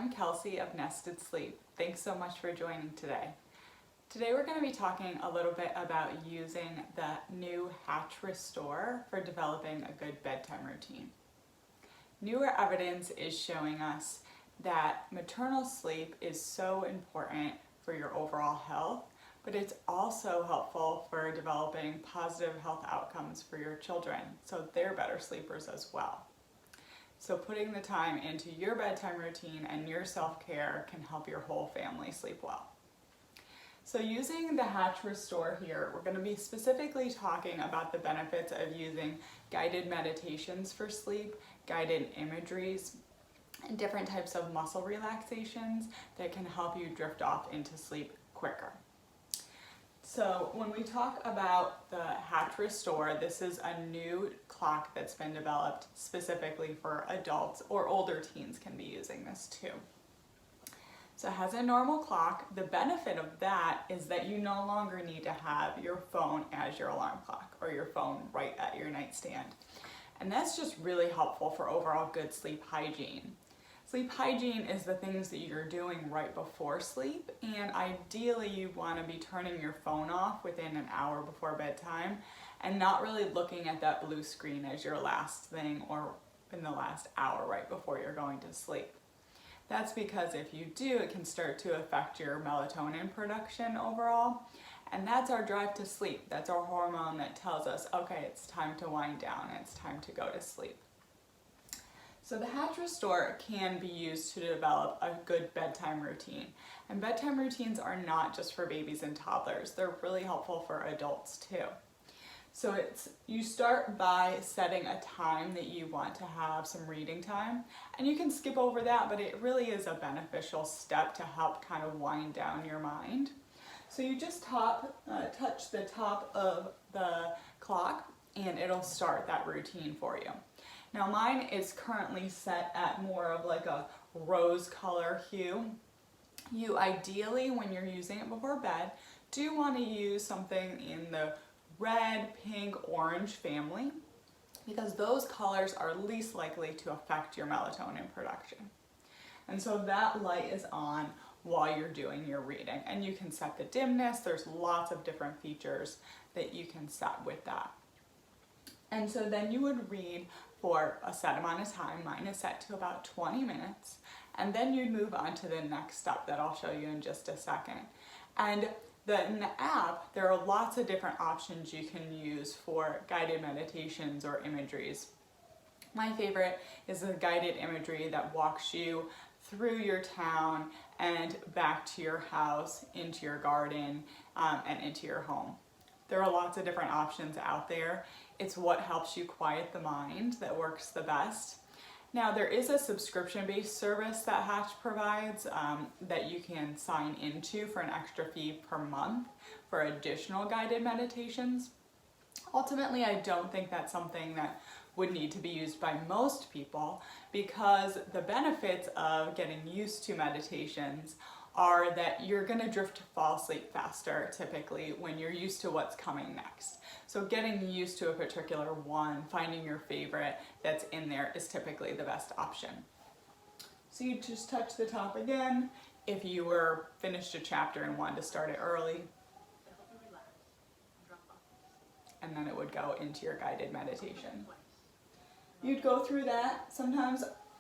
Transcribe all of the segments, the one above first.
I'm Kelsey of Nested Sleep. Thanks so much for joining today. Today we're going to be talking a little bit about using the new Hatch Restore for developing a good bedtime routine. Newer evidence is showing us that maternal sleep is so important for your overall health, but it's also helpful for developing positive health outcomes for your children, so they're better sleepers as well. So putting the time into your bedtime routine and your self-care can help your whole family sleep well. So using the Hatch Restore here, we're going to be specifically talking about the benefits of using guided meditations for sleep, guided imageries, and different types of muscle relaxations that can help you drift off into sleep quicker. So when we talk about the Hatch Restore, this is a new clock that's been developed specifically for adults, or older teens can be using this too. So it has a normal clock. The benefit of that is that you no longer need to have your phone as your alarm clock or your phone right at your nightstand. And that's just really helpful for overall good sleep hygiene. Sleep hygiene is the things that you're doing right before sleep, and ideally you want to be turning your phone off within an hour before bedtime and not really looking at that blue screen as your last thing or in the last hour right before you're going to sleep. That's because if you do, it can start to affect your melatonin production overall, and that's our drive to sleep. That's our hormone that tells us, okay, it's time to wind down, it's time to go to sleep. So the Hatch Restore can be used to develop a good bedtime routine. And bedtime routines are not just for babies and toddlers. They're really helpful for adults too. So you start by setting a time that you want to have some reading time. And you can skip over that, but it really is a beneficial step to help kind of wind down your mind. So you just touch the top of the clock and it'll start that routine for you. Now mine is currently set at more of like a rose color hue. You ideally, when you're using it before bed, do want to use something in the red, pink, orange family because those colors are least likely to affect your melatonin production. And so that light is on while you're doing your reading, and you can set the dimness. There's lots of different features that you can set with that. And so then you would read for a set amount of time. Mine is set to about 20 minutes. And then you'd move on to the next step that I'll show you in just a second. And in the app, there are lots of different options you can use for guided meditations or imageries. My favorite is a guided imagery that walks you through your town and back to your house, into your garden, and into your home. There are lots of different options out there. It's what helps you quiet the mind that works the best. Now there is a subscription-based service that Hatch provides that you can sign into for an extra fee per month for additional guided meditations. Ultimately, I don't think that's something that would need to be used by most people because the benefits of getting used to meditations are that you're going to drift to fall asleep faster typically when you're used to what's coming next. So getting used to a particular one, finding your favorite that's in there is typically the best option. So you just touch the top again. If you were finished a chapter and wanted to start it early, and then it would go into your guided meditation. You'd go through that.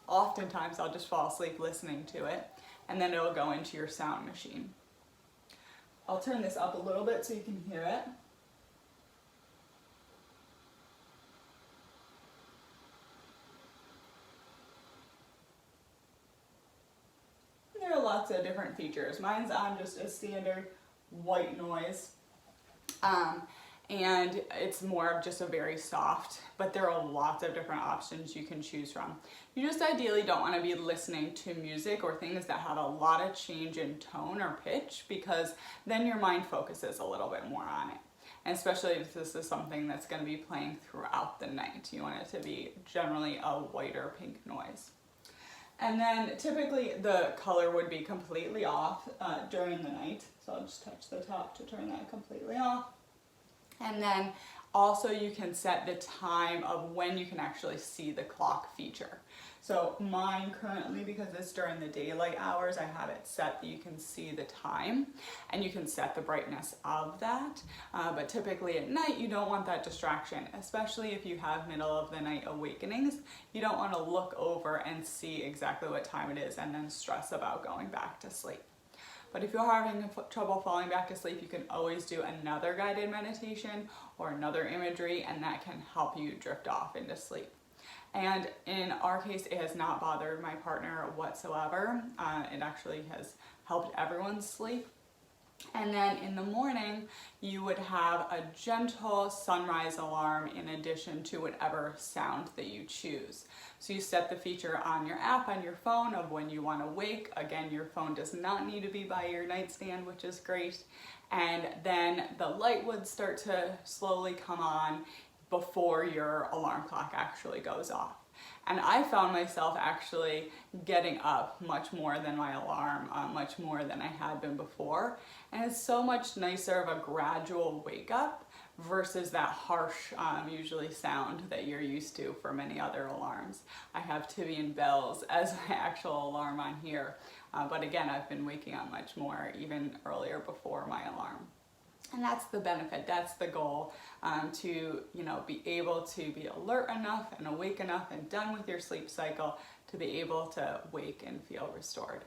Oftentimes I'll just fall asleep listening to it, and then it'll go into your sound machine. I'll turn this up a little bit so you can hear it. There are lots of different features. Mine's on just a standard white noise. And it's more of just a very soft, but there are lots of different options you can choose from. You just ideally don't want to be listening to music or things that have a lot of change in tone or pitch because then your mind focuses a little bit more on it. And especially if this is something that's going to be playing throughout the night. You want it to be generally a white or pink noise. And then typically the color would be completely off during the night. So I'll just touch the top to turn that completely off. And then also you can set the time of when you can actually see the clock feature. So mine currently, because it's during the daylight hours, I have it set that you can see the time and you can set the brightness of that. But typically at night, you don't want that distraction, especially if you have middle of the night awakenings. You don't want to look over and see exactly what time it is and then stress about going back to sleep. But if you're having trouble falling back to sleep, you can always do another guided meditation or another imagery, and that can help you drift off into sleep. And in our case, it has not bothered my partner whatsoever. It actually has helped everyone sleep. And then in the morning, you would have a gentle sunrise alarm in addition to whatever sound that you choose. So you set the feature on your app on your phone of when you want to wake. Again, your phone does not need to be by your nightstand, which is great. And then the light would start to slowly come on before your alarm clock actually goes off. And I found myself actually getting up much more than my alarm, much more than I had been before. And it's so much nicer of a gradual wake up versus that harsh, usually sound that you're used to for many other alarms. I have Tibian bells as my actual alarm on here. But again, I've been waking up much more even earlier before my alarm. And that's the benefit, that's the goal, to be able to be alert enough and awake enough and done with your sleep cycle to be able to wake and feel restored.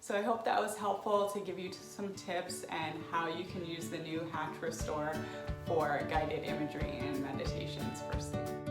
So I hope that was helpful to give you some tips and how you can use the new Hatch Restore for guided imagery and meditations for sleep.